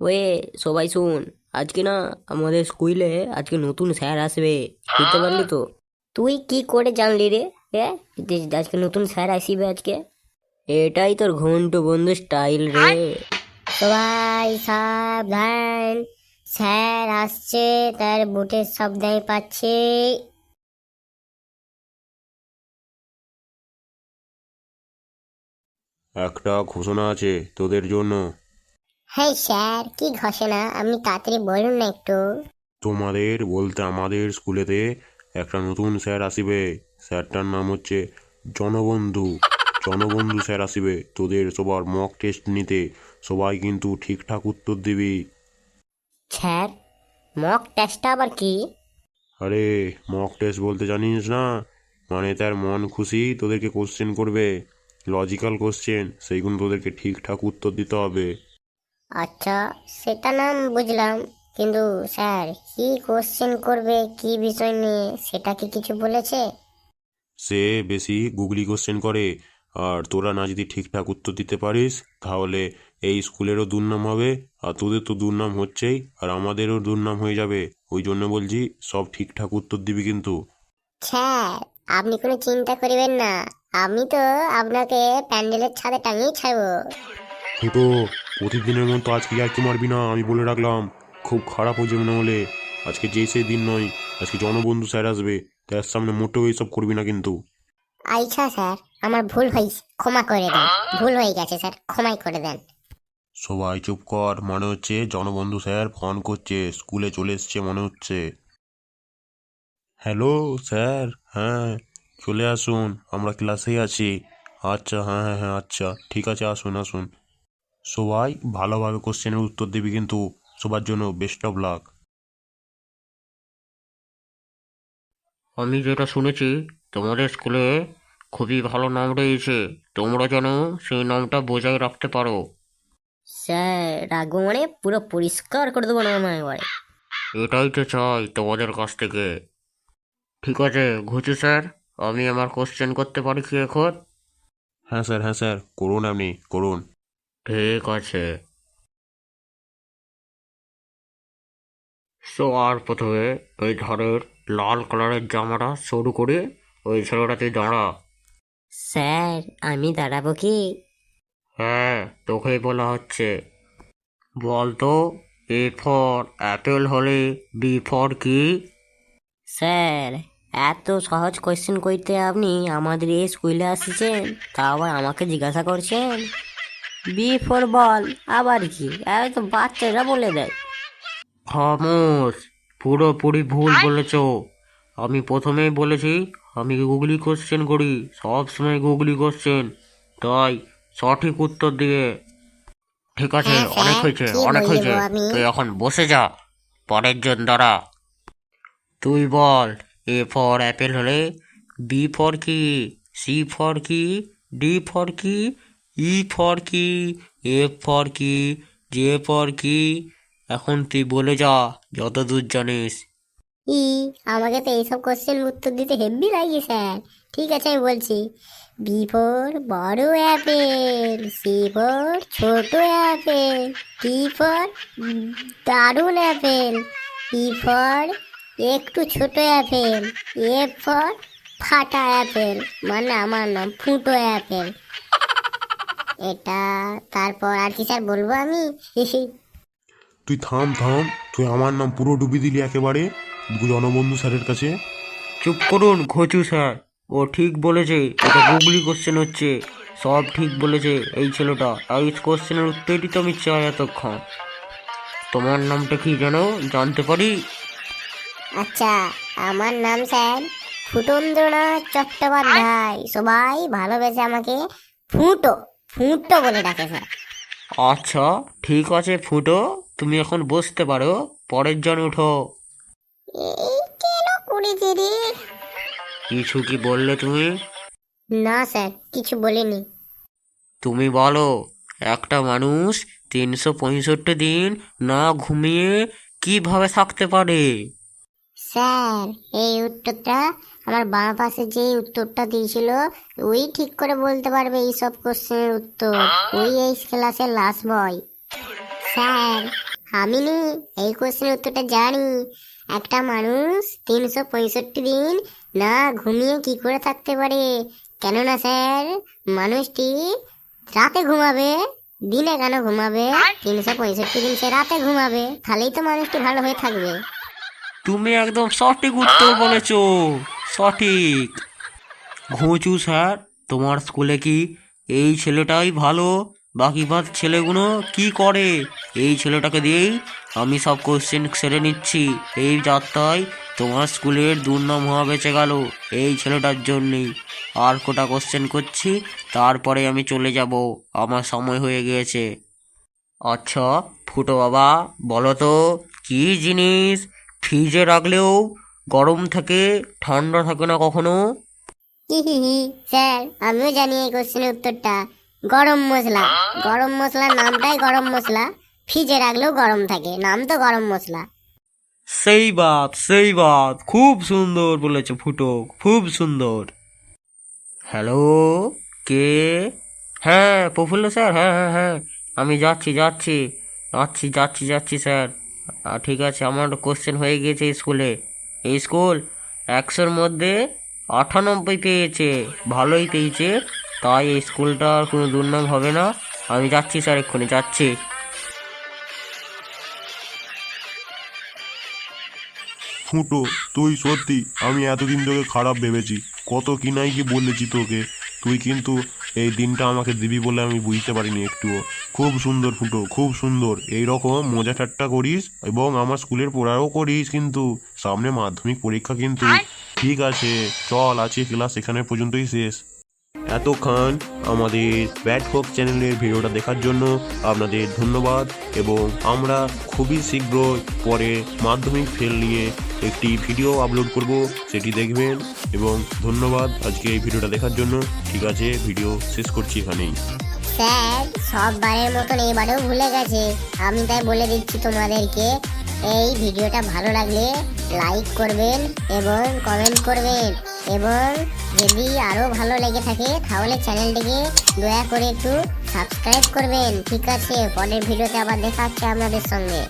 Way সবাই শুন, আজকে না আমাদের স্কুলে আজকে নতুন স্যার আসবে, বুঝতে পারলি তো? তুই কি করে জানলি রে? হ্যাঁ, যে আজকে নতুন স্যার আসবে আজকে? এটাই তোর ঘন্টু বন্ধু স্টাইল রে। সবাই সাবধান, স্যার আসছে, তার বুটের শব্দ আমি পাচ্ছি। একটা ঘোষণা আছে তোদের জন্য। হ্যাঁ স্যার, কি ঘোষণা? আপনি তাড়াতাড়ি বলুন না একটু। তোমাদের বলতে আমাদের স্কুলেতে একটা নতুন স্যার আসিবে। স্যারটার নাম হচ্ছে জনবন্ধু। জনবন্ধু স্যার আসিবে তোদের সবার মক টেস্ট নিতে। সবাই কিন্তু ঠিকঠাক উত্তর দিবি। স্যার, মক টেস্টটা আবার কি? আরে, মক টেস্ট বলতে জানিস না? মানে তার মন খুশি তোদেরকে কোশ্চেন করবে, লজিক্যাল কোশ্চেন, সেইগুলো তোদেরকে ঠিকঠাক উত্তর দিতে হবে। আচ্ছা, সেটা নাম বুঝলাম, কিন্তু স্যার কি কোশ্চেন করবে, কি বিষয় নিয়ে, সেটা কি কিছু বলেছে? সে বেশি গুগলি কোশ্চেন করে। আর তোরা না যদি ঠিকঠাক উত্তর দিতে পারিস, তাহলে এই স্কুলেরও দুর্নাম হবে। আর তোদের তো দুর্নাম হচ্ছেই, আর আমাদেরও দুর্নাম হয়ে যাবে। ওই জন্য বলছি, সব ঠিকঠাক উত্তর দিবি কিন্তু। স্যার, আপনি কোনো চিন্তা করিবেন না, আমি তো আপনাকে প্যান্ডেলের ছাদে টাঙিয়ে ছাড়বো। ফুটো, প্রতিদিনের মতো আজকে আর কি মারবি না, আমি বলে রাখলাম। খুব খারাপ হয়ে যাবে না হলে। আজকে যেই সেই দিন নয়, আজকে জনবন্ধু স্যার আসবে। তার সামনে মোটেও এইসব করবি না কিন্তু। আচ্ছা স্যার, আমার ভুল হয়েছে, ক্ষমা করে দেন। ভুল হয়ে গেছে স্যার, ক্ষমাই করে দেন। সবাই চুপ কর, মনে হচ্ছে জনবন্ধু স্যার ফোন করছে, স্কুলে চলে এসছে মনে হচ্ছে। হ্যালো স্যার, হ্যাঁ চলে আসুন, আমরা ক্লাসেই আছি। আচ্ছা, হ্যাঁ হ্যাঁ হ্যাঁ, আচ্ছা ঠিক আছে, আসুন আসুন। সবাই ভালোভাবে কোশ্চেনের উত্তর দিবি কিন্তু। সবার জন্য বেস্ট অফ লাক। আমি যেটা শুনেছি, তোমাদের স্কুলে খুবই ভালো নাম রয়েছে। তোমরা যেন সেই নামটা বজায় রাখতে পারো। স্যার, রাগবো মানে পুরো পরিষ্কার করে দেবো না আমার একবারে। এটাই তো চাই তোমাদের কাছ থেকে। ঠিক আছে ঘুচু স্যার, আমি আমার কোশ্চেন করতে পারি কি এখন? হ্যাঁ স্যার, হ্যাঁ স্যার, করুন, আপনি করুন। ঠিক আছে। সো আর প্রথমে ওই ধারের লাল কালারের জামাটা শুরু করে, ওই ছেলেটা তুই দাঁড়া। স্যার, আমি দাঁড়াবো কি? হ্যাঁ, তোকেই বলা হচ্ছে। বলতো, এ ফর অ্যাপেল হলে বি ফর কি? স্যার, এত সহজ কোয়েশ্চেন করতে আপনি আমাদের এই স্কুলে আসছেন, তা আবার আমাকে জিজ্ঞাসা করছেন? বি ফর বল, আবার কি? আরে তো বাচ্চারা বলে দেয়। খামোশ, পুরোপুরি ভুল বলেছ। আমি প্রথমেই বলেছি আমি গুগলি কোশ্চেন করি, সব সময় গুগলি কোশ্চেন। তাই সঠিক উত্তর দিয়ে। ঠিক আছে, হ্যাঁ অনেক স্যার, হয়েছে কি অনেক বলবো হয়েছে। আমি? তুই এখন বসে যা, পরের জন দাঁড়া। তুই বল, এ ফর অ্যাপেল হলে বি ফর কি, সি ফর কি, ডি ফর কি, ই ফর কি, এফ ফর কি, জে ফর কি? এখন তুই বলে যা, যত দূর জানিস। ই, আমাকে তো এইসব কোশ্চেন উত্তর দিতে হেব্বি লাগে স্যার। ঠিক আছে, আমি বলছি। বি ফর বড় অ্যাপেল, সি ফর ছোট অ্যাপেল, ডি ফর দারুণ অ্যাপেল, ই ফর একটু ছোট অ্যাপেল, এফ ফর ফাটা অ্যাপেল, মানে আমার নাম ফুটো অ্যাপেল। এটা, তারপর আর কি স্যার বলবো আমি? তুই থাম থাম, তুই আমার নাম পুরো ডুবি দিলি একেবারে জনবন্ধু স্যারের কাছে। চুপ করুন ঘচু স্যার, ও ঠিক বলেছে, এটা গুগলি কোশ্চেন হচ্ছে। সব ঠিক বলেছে এই ছেলেটা, আর এই কোশ্চেনের উত্তরই তো আমি চাই এতক্ষণ। তোমার নামটা কি যেন জানতে পারি? আচ্ছা, আমার নাম স্যার ফুটন্দ্রনাথ চট্টোপাধ্যায়, সবাই ভালোবেসে আমাকে ফুটো, ফুটো বলে ডাকে স্যার। আচ্ছা, ঠিক আছে ফুটো, তুমি এখন বসতে পারো। পরের জন উঠো। এই কেন করেছে রে? কিছু কি বললে তুমি? না স্যার, কিছু বলিনি। তুমি বলো, একটা মানুষ 365 দিন না ঘুমিয়ে কিভাবে থাকতে পারে? স্যার, এই উত্তরটা আমার বাঁ পাশে যে উত্তরটা দিয়েছিল, ওই ঠিক করে বলতে পারবে এই সব কোশ্চেনের উত্তর। ওই এই ক্লাসের লাস্ট বয়। স্যার, আমি নি এই কোশ্চেনের উত্তরটা জানি। একটা মানুষ 365 দিন না ঘুমিয়ে কি করে থাকতে পারে? কেননা স্যার, মানুষটি রাতে ঘুমাবে, দিনে কেন ঘুমাবে? 365 দিন সে রাতে ঘুমাবে, তাহলেই তো মানুষটি ভালো হয়ে থাকবে। তুমি একদম সঠিক উত্তর বলেছো, সঠিক। ঘুঁচু স্যার, তোমার স্কুলে কি এই ছেলেটাই ভালো? বাকি বাদ ছেলেগুলো কি করে? এই ছেলেটাকে দিয়েই আমি সব কোশ্চেন সেরে নিচ্ছি। এই যাত্রায় তোমার স্কুলের দুর্নাম হওয়া বেঁচে গেল এই ছেলেটার জন্যেই। আর কটা কোশ্চেন করছি, তারপরে আমি চলে যাব, আমার সময় হয়ে গিয়েছে। আচ্ছা ফুটো বাবা, বলো তো কি জিনিস ফ্রিজে রাখলেও গরম থাকে, ঠান্ডা থাকে না কখনো? হি হি হি, স্যার আমিও জানি এই কোশ্চেনের উত্তরটা। গরম মশলা। গরম মশলার নামটাই গরম মশলা, ফ্রিজে রাখলেও গরম থাকে, নাম তো গরম মশলা। সেই বাত, খুব সুন্দর বলেছে ফুটো, খুব সুন্দর। হ্যালো, কে? হ্যাঁ প্রফুল্ল স্যার, হ্যাঁ হ্যাঁ হ্যাঁ, আমি যাচ্ছি যাচ্ছি যাচ্ছি যাচ্ছি যাচ্ছি স্যার। ঠিক আছে, আমার কোশ্চেন হয়ে গিয়েছে স্কুলে। এই স্কুল 100-র মধ্যে 98 পেয়েছে, ভালোই পেয়েছে। তাই এই স্কুলটার কোনো দুর্নাম হবে না। আমি যাচ্ছি স্যার, এক্ষুনি যাচ্ছি। ফুটো, তুই সত্যি, আমি এতদিন তোকে খারাপ ভেবেছি, কত কি নাই কি বলেছি তোকে। তুই কিন্তু এই দিনটা আমাকে দিবি বলে আমি বুঝতে পারিনি একটুও। খুব সুন্দর ফুটো, খুব সুন্দর। এই রকম মজা ঠাট্টা করিস এবং আমার স্কুলের পড়াও করিস, কিন্তু সামনে মাধ্যমিক পরীক্ষা কিন্তু। ঠিক আছে, চল, আছে ক্লাস এখানে পর্যন্তই শেষ। এতক্ষণ আমাদের ব্যাট ফোক চ্যানেলের ভিডিওটা দেখার জন্য আপনাদের ধন্যবাদ, এবং আমরা খুবই শীঘ্রই পরে মাধ্যমিক ফেল নিয়ে একটি ভিডিও আপলোড করব, সেটি দেখবেন। এবং ধন্যবাদ আজকে এই ভিডিওটা দেখার জন্য। ঠিক আছে, ভিডিও শেষ করছি এখানেই। স্যার সববারের মতন এবারেও ভুলে গেছে, আমি তাই বলে দিচ্ছি তোমাদেরকে, এই ভিডিওটা ভালো লাগলে লাইক করবেন এবং কমেন্ট করবেন, এবং যদি আরও ভালো লেগে থাকে তাহলে চ্যানেলটিকে দয়া করে একটু সাবস্ক্রাইব করবেন। ঠিক আছে, পরের ভিডিওতে আবার দেখা হচ্ছে আপনাদের সঙ্গে।